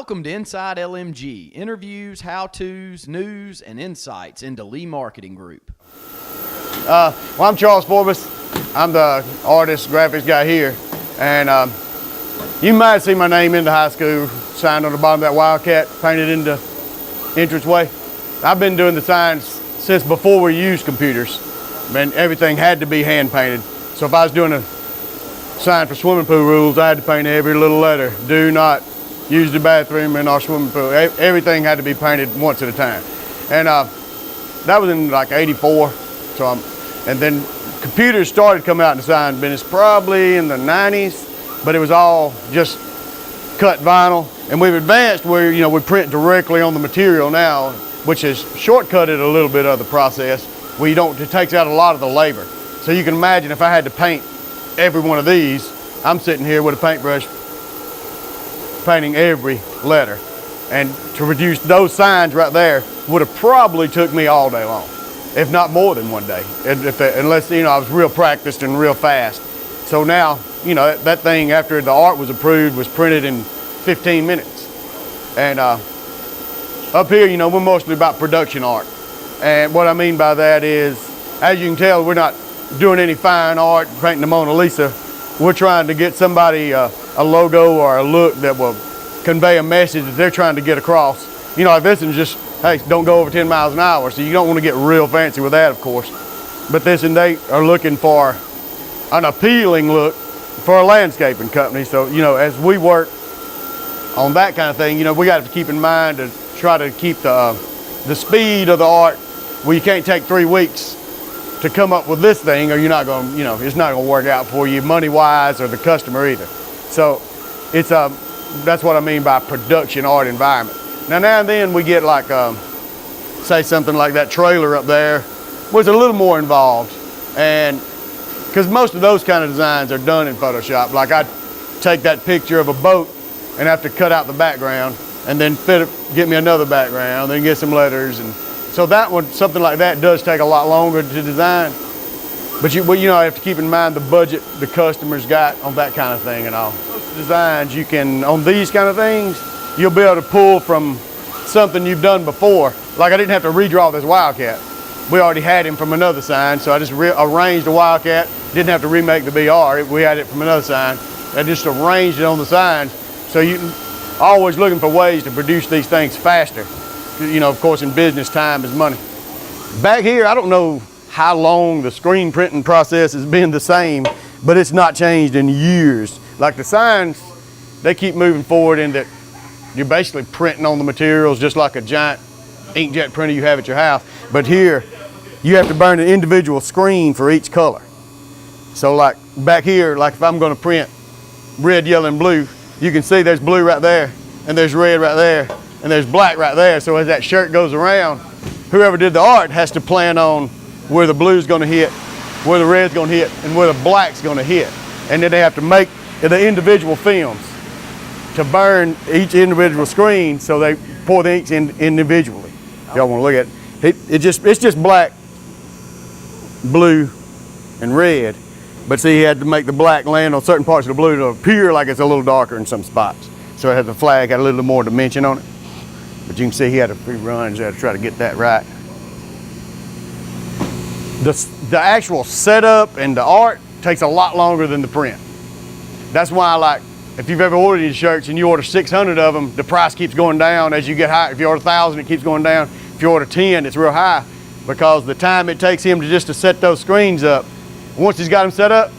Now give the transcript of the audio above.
Welcome to Inside LMG, interviews, how-tos, news, and insights into Lee Marketing Group. Well, I'm Charles Forbus. I'm the artist, graphics guy here. And you might see my name in the high school sign on the bottom of that Wildcat, painted in the entranceway. I've been doing the signs since before we used computers. And everything had to be hand painted. So if I was doing a sign for swimming pool rules, I had to paint every little letter. Do not use the bathroom in our swimming pool. Everything had to be painted once at a time. And that was in like '84. And then computers started coming out in the sign business probably in the '90s, but it was all just cut vinyl. And we've advanced where, you know, we print directly on the material now, which has shortcutted a little bit of the process where it takes out a lot of the labor. So you can imagine if I had to paint every one of these, I'm sitting here with a paintbrush painting every letter. And to produce those signs right there would have probably took me all day long, if not more than one day, unless, you know, I was real practiced and real fast. So now, you know, that thing, after the art was approved, was printed in 15 minutes. And up here, you know, we're mostly about production art. And what I mean by that is, as you can tell, we're not doing any fine art, painting the Mona Lisa. We're trying to get somebody a logo or a look that will convey a message that they're trying to get across. You know, like this is just, hey, don't go over 10 miles an hour. So you don't want to get real fancy with that, of course. But this, and they are looking for an appealing look for a landscaping company. So, you know, as we work on that kind of thing, you know, we got to keep in mind to try to keep the speed of the art where you can't take 3 weeks to come up with this thing, or you're not going to, you know, it's not going to work out for you money-wise or the customer either. So it's that's what I mean by production art environment. Now and then we get like, say something like that trailer up there was a little more involved, and because most of those kind of designs are done in Photoshop. Like I take that picture of a boat and have to cut out the background and then get me another background, then get some letters. And so that one, something like that does take a lot longer to design. But you know, I have to keep in mind the budget the customer's got on that kind of thing and all. Most designs you can, on these kind of things, you'll be able to pull from something you've done before. Like I didn't have to redraw this Wildcat. We already had him from another sign, so I just arranged the Wildcat. Didn't have to remake the BR. We had it from another sign. I just arranged it on the sign. So you can always looking for ways to produce these things faster. You know, of course, in business, time is money. Back here, I don't know how long the screen printing process has been the same, but it's not changed in years. Like the signs, they keep moving forward in that you're basically printing on the materials just like a giant inkjet printer you have at your house. But here, you have to burn an individual screen for each color. So like back here, like if I'm gonna print red, yellow, and blue, you can see there's blue right there, and there's red right there, and there's black right there. So as that shirt goes around, whoever did the art has to plan on where the blue's gonna hit, where the red's gonna hit, and where the black's gonna hit. And then they have to make the individual films to burn each individual screen, so they pour the inks in individually. Y'all wanna look at it. It's just black, blue, and red. But see, he had to make the black land on certain parts of the blue to appear like it's a little darker in some spots. So it had the flag had a little more dimension on it. But you can see he had a few runs there to try to get that right. The actual setup and the art takes a lot longer than the print. That's why, like, if you've ever ordered these shirts and you order 600 of them, the price keeps going down as you get high. If you order 1,000, it keeps going down. If you order 10, it's real high, because the time it takes him to set those screens up, once he's got them set up,